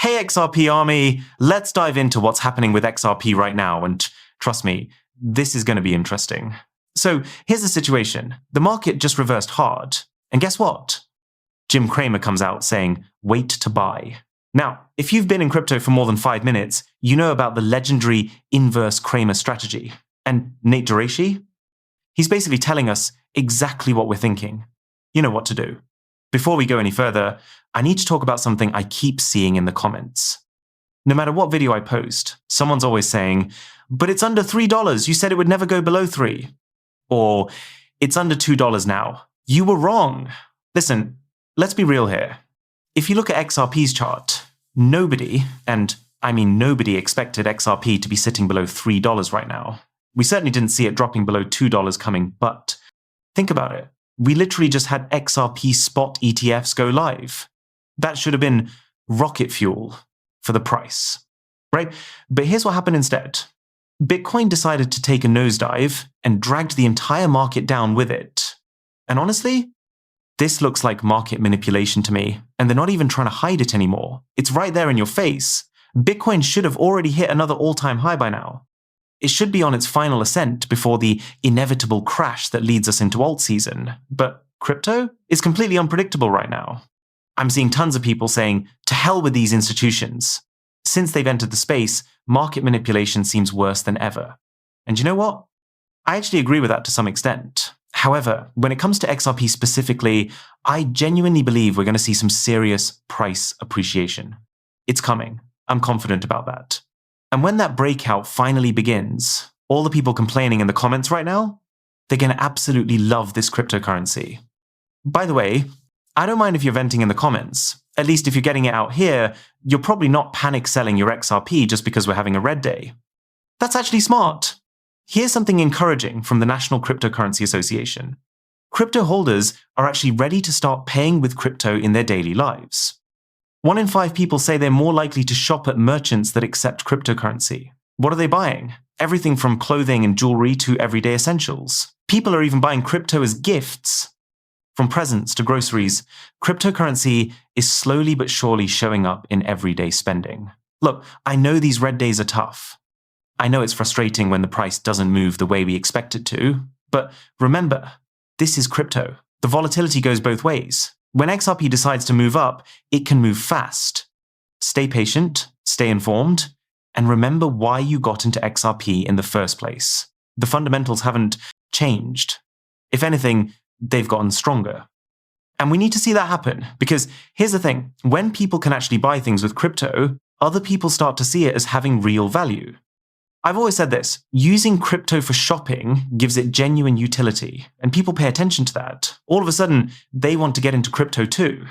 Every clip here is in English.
Hey XRP Army, let's dive into what's happening with XRP right now, and trust me, this is going to be interesting. So here's the situation. The market just reversed hard, and guess what? Jim Cramer comes out saying, wait to buy. Now, if you've been in crypto for more than 5 minutes, you know about the legendary inverse Cramer strategy. And Nate Geraci? He's basically telling us exactly what we're thinking. You know what to do. Before we go any further, I need to talk about something I keep seeing in the comments. No matter what video I post, someone's always saying, but it's under $3, you said it would never go below 3. Or, it's under $2 now. You were wrong. Listen, let's be real here. If you look at XRP's chart, nobody, and I mean nobody, expected XRP to be sitting below $3 right now. We certainly didn't see it dropping below $2 coming, but think about it. We literally just had XRP spot ETFs go live. That should have been rocket fuel for the price, right? But here's what happened instead. Bitcoin decided to take a nosedive and dragged the entire market down with it. And honestly, this looks like market manipulation to me, and they're not even trying to hide it anymore. It's right there in your face. Bitcoin should have already hit another all-time high by now. It should be on its final ascent before the inevitable crash that leads us into alt season. But crypto is completely unpredictable right now. I'm seeing tons of people saying, to hell with these institutions. Since they've entered the space, market manipulation seems worse than ever. And you know what? I actually agree with that to some extent. However, when it comes to XRP specifically, I genuinely believe we're going to see some serious price appreciation. It's coming. I'm confident about that. And when that breakout finally begins, all the people complaining in the comments right now, they're going to absolutely love this cryptocurrency. By the way, I don't mind if you're venting in the comments. At least if you're getting it out here, you're probably not panic selling your XRP just because we're having a red day. That's actually smart. Here's something encouraging from the National Cryptocurrency Association. Crypto holders are actually ready to start paying with crypto in their daily lives. 1 in 5 people say they're more likely to shop at merchants that accept cryptocurrency. What are they buying? Everything from clothing and jewelry to everyday essentials. People are even buying crypto as gifts. From presents to groceries, cryptocurrency is slowly but surely showing up in everyday spending. Look, I know these red days are tough. I know it's frustrating when the price doesn't move the way we expect it to, but remember, this is crypto. The volatility goes both ways. When XRP decides to move up, it can move fast. Stay patient, stay informed, and remember why you got into XRP in the first place. The fundamentals haven't changed. If anything, they've gotten stronger. And we need to see that happen, because here's the thing, when people can actually buy things with crypto, other people start to see it as having real value. I've always said this, using crypto for shopping gives it genuine utility, and people pay attention to that. All of a sudden, they want to get into crypto too.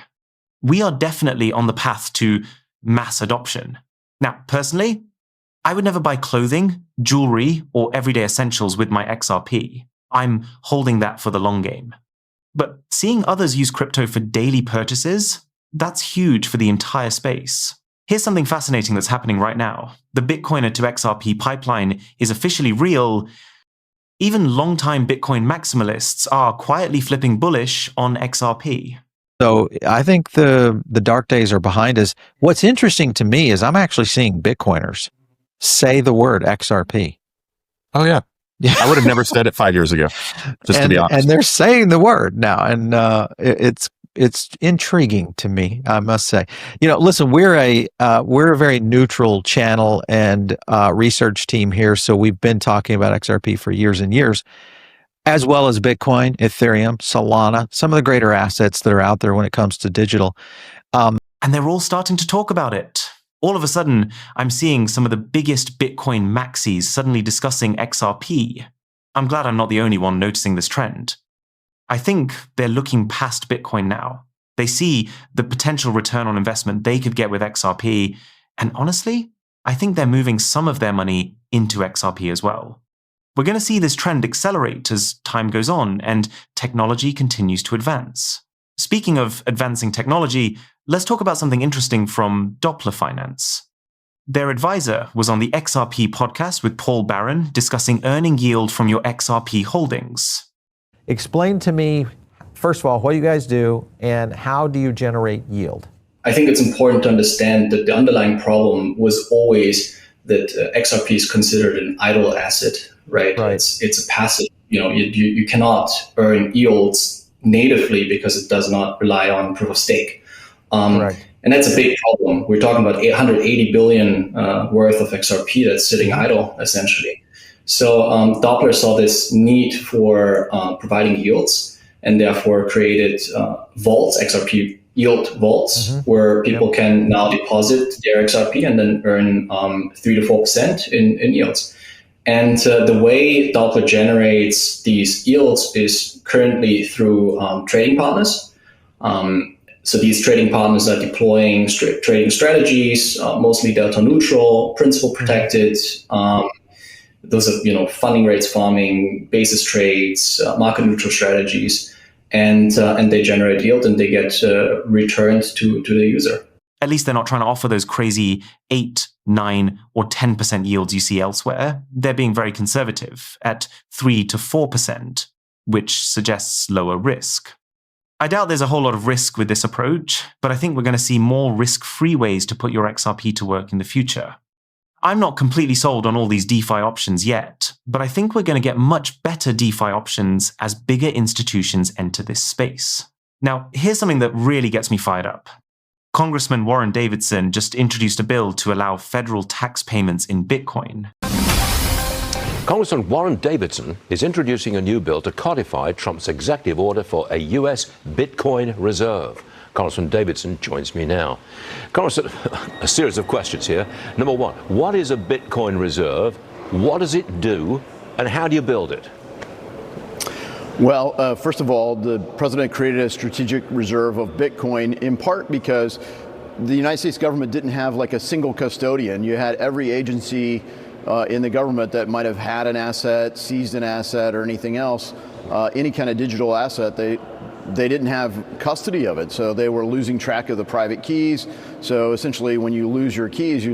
We are definitely on the path to mass adoption. Now, personally, I would never buy clothing, jewelry, or everyday essentials with my XRP. I'm holding that for the long game. But seeing others use crypto for daily purchases, that's huge for the entire space. Here's something fascinating that's happening right now. The Bitcoiner to XRP pipeline is officially real. Even longtime Bitcoin maximalists are quietly flipping bullish on XRP. So I think the dark days are behind us. What's interesting to me is I'm actually seeing Bitcoiners say the word XRP. Oh, yeah. I would have never said it 5 years ago, just to be honest. And they're saying the word now, and it's intriguing to me, I must say. You know, listen, we're a very neutral channel and research team here, so we've been talking about XRP for years and years, as well as Bitcoin, Ethereum, Solana, some of the greater assets that are out there when it comes to digital. And they're all starting to talk about it. All of a sudden, I'm seeing some of the biggest Bitcoin Maxis suddenly discussing XRP. I'm glad I'm not the only one noticing this trend. I think they're looking past Bitcoin now. They see the potential return on investment they could get with XRP, and honestly, I think they're moving some of their money into XRP as well. We're going to see this trend accelerate as time goes on and technology continues to advance. Speaking of advancing technology, let's talk about something interesting from Doppler Finance. Their advisor was on the XRP podcast with Paul Barron discussing earning yield from your XRP holdings. Explain to me, first of all, what you guys do and how do you generate yield? I think it's important to understand that the underlying problem was always that XRP is considered an idle asset, right? It's a passive, you cannot earn yields natively because it does not rely on proof of stake. And that's a big problem. We're talking about 880 billion worth of XRP that's sitting idle, essentially. So Doppler saw this need for providing yields and therefore created vaults, XRP yield vaults, where people can now deposit their XRP and then earn 3 to 4% in yields. And the way Doppler generates these yields is currently through trading partners. So these trading partners are deploying trading strategies, mostly delta neutral, principal protected. Those are funding rates farming, basis trades, market neutral strategies, and they generate yield and they get returned to the user. At least they're not trying to offer those crazy 8, 9, or 10% yields you see elsewhere. They're being very conservative at 3 to 4%, which suggests lower risk. I doubt there's a whole lot of risk with this approach, but I think we're going to see more risk-free ways to put your XRP to work in the future. I'm not completely sold on all these DeFi options yet, but I think we're going to get much better DeFi options as bigger institutions enter this space. Now, here's something that really gets me fired up. Congressman Warren Davidson just introduced a bill to allow federal tax payments in Bitcoin. Congressman Warren Davidson is introducing a new bill to codify Trump's executive order for a U.S. Bitcoin reserve. Congressman Davidson joins me now. Congressman, a series of questions here. Number one, what is a Bitcoin reserve? What does it do? And how do you build it? Well, first of all, the president created a strategic reserve of Bitcoin in part because the United States government didn't have like a single custodian. You had every agency in the government that might have had an asset, seized an asset, or anything else, any kind of digital asset, they didn't have custody of it. So they were losing track of the private keys. So essentially, when you lose your keys,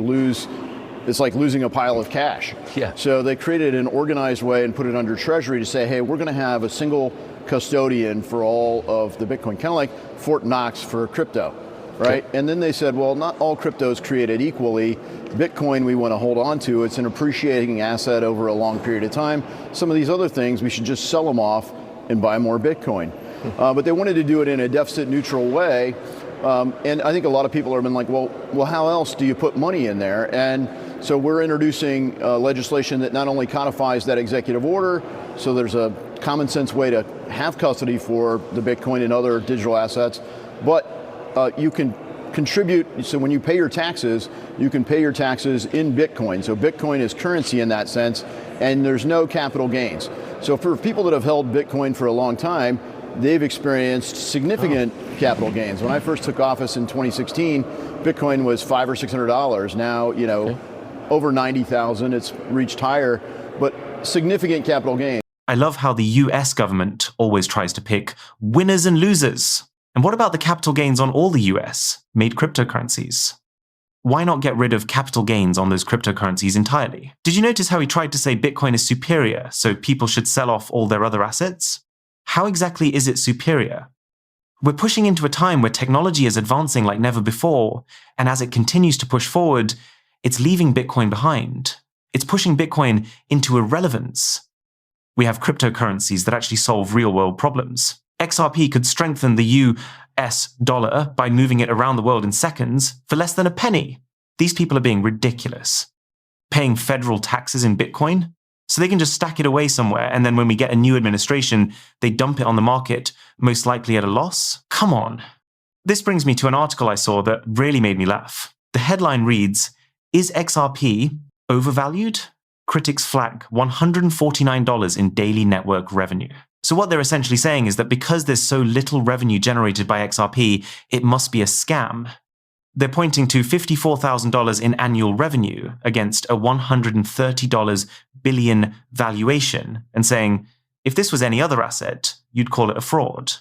it's like losing a pile of cash. Yeah. So they created an organized way and put it under Treasury to say, hey, we're going to have a single custodian for all of the Bitcoin, kind of like Fort Knox for crypto, right? Okay. And then they said, well, not all crypto is created equally. Bitcoin we want to hold on to. It's an appreciating asset over a long period of time. Some of these other things, we should just sell them off and buy more Bitcoin. But they wanted to do it in a deficit neutral way. And I think a lot of people have been like, well, how else do you put money in there? And so we're introducing legislation that not only codifies that executive order, so there's a common sense way to have custody for the Bitcoin and other digital assets, but you can contribute. So when you pay your taxes, you can pay your taxes in Bitcoin. So Bitcoin is currency in that sense, and there's no capital gains. So for people that have held Bitcoin for a long time, they've experienced significant capital gains. When I first took office in 2016, Bitcoin was $500 or $600. Now, over 90,000. It's reached higher, but significant capital gains. I love how the US government always tries to pick winners and losers. And what about the capital gains on all the US made cryptocurrencies? Why not get rid of capital gains on those cryptocurrencies entirely? Did you notice how he tried to say Bitcoin is superior, so people should sell off all their other assets? How exactly is it superior? We're pushing into a time where technology is advancing like never before, and as it continues to push forward, it's leaving Bitcoin behind. It's pushing Bitcoin into irrelevance. We have cryptocurrencies that actually solve real-world problems. XRP could strengthen the US dollar by moving it around the world in seconds for less than a penny. These people are being ridiculous. Paying federal taxes in Bitcoin? So they can just stack it away somewhere, and then when we get a new administration, they dump it on the market, most likely at a loss? Come on. This brings me to an article I saw that really made me laugh. The headline reads, "Is XRP overvalued? Critics flag $149 in daily network revenue." So what they're essentially saying is that because there's so little revenue generated by XRP, it must be a scam. They're pointing to $54,000 in annual revenue against a $130 billion valuation and saying, if this was any other asset, you'd call it a fraud.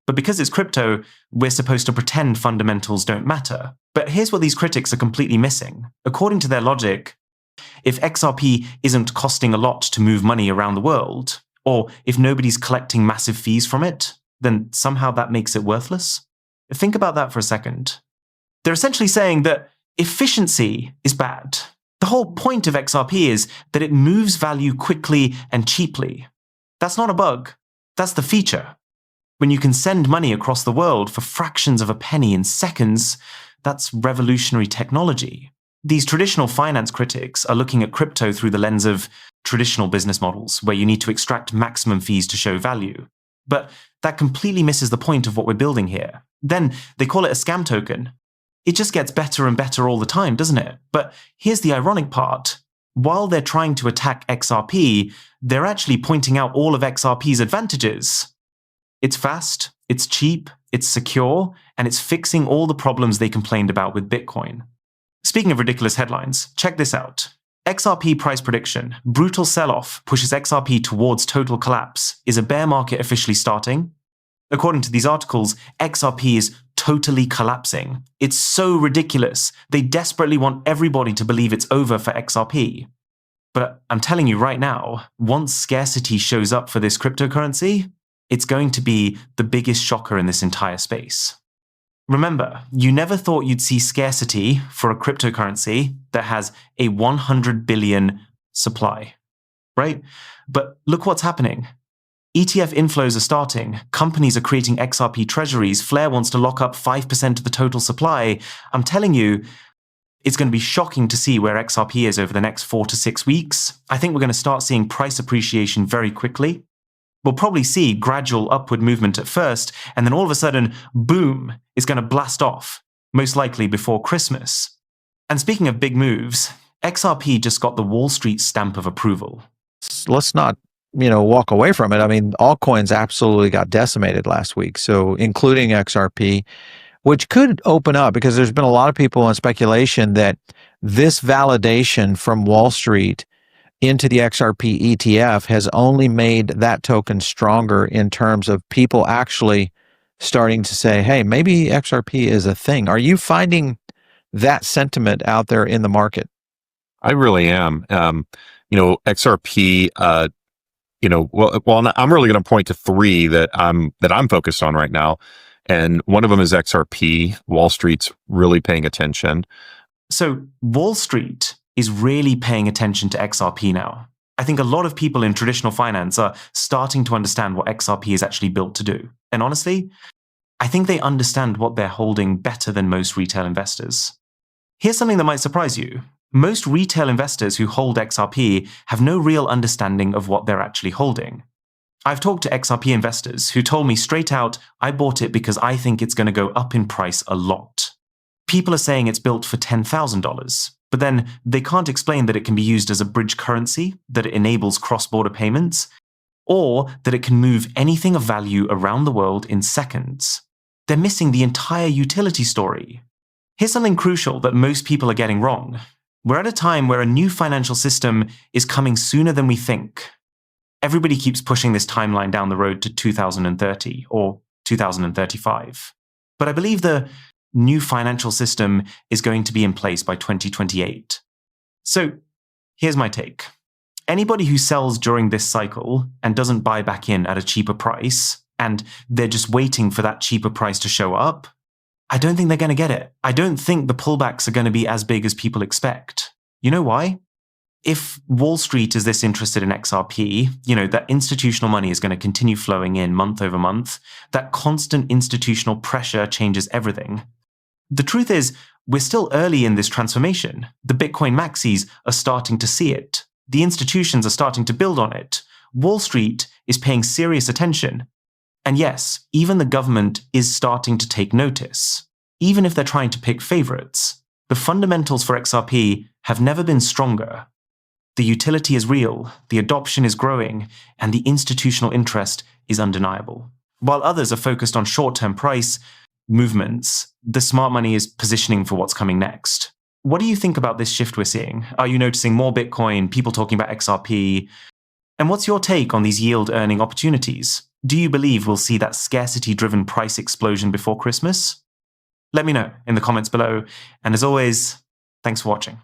But because it's crypto, we're supposed to pretend fundamentals don't matter. But here's what these critics are completely missing. According to their logic, if XRP isn't costing a lot to move money around the world, or if nobody's collecting massive fees from it, then somehow that makes it worthless. Think about that for a second. They're essentially saying that efficiency is bad. The whole point of XRP is that it moves value quickly and cheaply. That's not a bug. That's the feature. When you can send money across the world for fractions of a penny in seconds, that's revolutionary technology. These traditional finance critics are looking at crypto through the lens of traditional business models, where you need to extract maximum fees to show value. But that completely misses the point of what we're building here. Then they call it a scam token. It just gets better and better all the time, doesn't it? But here's the ironic part. While they're trying to attack XRP, they're actually pointing out all of XRP's advantages. It's fast, it's cheap, it's secure, and it's fixing all the problems they complained about with Bitcoin. Speaking of ridiculous headlines, check this out. XRP price prediction. Brutal sell-off pushes XRP towards total collapse. Is a bear market officially starting? According to these articles, XRP is totally collapsing. It's so ridiculous. They desperately want everybody to believe it's over for XRP. But I'm telling you right now, once scarcity shows up for this cryptocurrency, it's going to be the biggest shocker in this entire space. Remember, you never thought you'd see scarcity for a cryptocurrency that has a 100 billion supply, right? But look what's happening. ETF inflows are starting. Companies are creating XRP treasuries. Flare wants to lock up 5% of the total supply. I'm telling you, it's going to be shocking to see where XRP is over the next 4 to 6 weeks. I think we're going to start seeing price appreciation very quickly. We'll probably see gradual upward movement at first, and then all of a sudden, boom, it's going to blast off, most likely before Christmas. And speaking of big moves, XRP just got the Wall Street stamp of approval. Let's not, walk away from it. I mean, altcoins absolutely got decimated last week, so including XRP, which could open up because there's been a lot of people on speculation that this validation from Wall Street into the XRP ETF has only made that token stronger in terms of people actually starting to say, hey, maybe XRP is a thing. Are you finding that sentiment out there in the market? I really am. XRP, I'm really going to point to three that I'm focused on right now. And one of them is XRP. Wall Street's really paying attention. So Wall Street is really paying attention to XRP now. I think a lot of people in traditional finance are starting to understand what XRP is actually built to do. And honestly, I think they understand what they're holding better than most retail investors. Here's something that might surprise you. Most retail investors who hold XRP have no real understanding of what they're actually holding. I've talked to XRP investors who told me straight out, I bought it because I think it's going to go up in price a lot. People are saying it's built for $10,000. But then they can't explain that it can be used as a bridge currency, that it enables cross-border payments, or that it can move anything of value around the world in seconds. They're missing the entire utility story. Here's something crucial that most people are getting wrong. We're at a time where a new financial system is coming sooner than we think. Everybody keeps pushing this timeline down the road to 2030 or 2035. But I believe the new financial system is going to be in place by 2028. So here's my take. Anybody who sells during this cycle and doesn't buy back in at a cheaper price, and they're just waiting for that cheaper price to show up, I don't think they're going to get it. I don't think the pullbacks are going to be as big as people expect. You know why? If Wall Street is this interested in XRP, that institutional money is going to continue flowing in month over month. That constant institutional pressure changes everything. The truth is, we're still early in this transformation. The Bitcoin Maxis are starting to see it. The institutions are starting to build on it. Wall Street is paying serious attention. And yes, even the government is starting to take notice. Even if they're trying to pick favorites, the fundamentals for XRP have never been stronger. The utility is real, the adoption is growing, and the institutional interest is undeniable. While others are focused on short-term price movements, the smart money is positioning for what's coming next. What do you think about this shift we're seeing? Are you noticing more Bitcoin, people talking about XRP? And what's your take on these yield earning opportunities? Do you believe we'll see that scarcity-driven price explosion before Christmas? Let me know in the comments below. And as always, thanks for watching.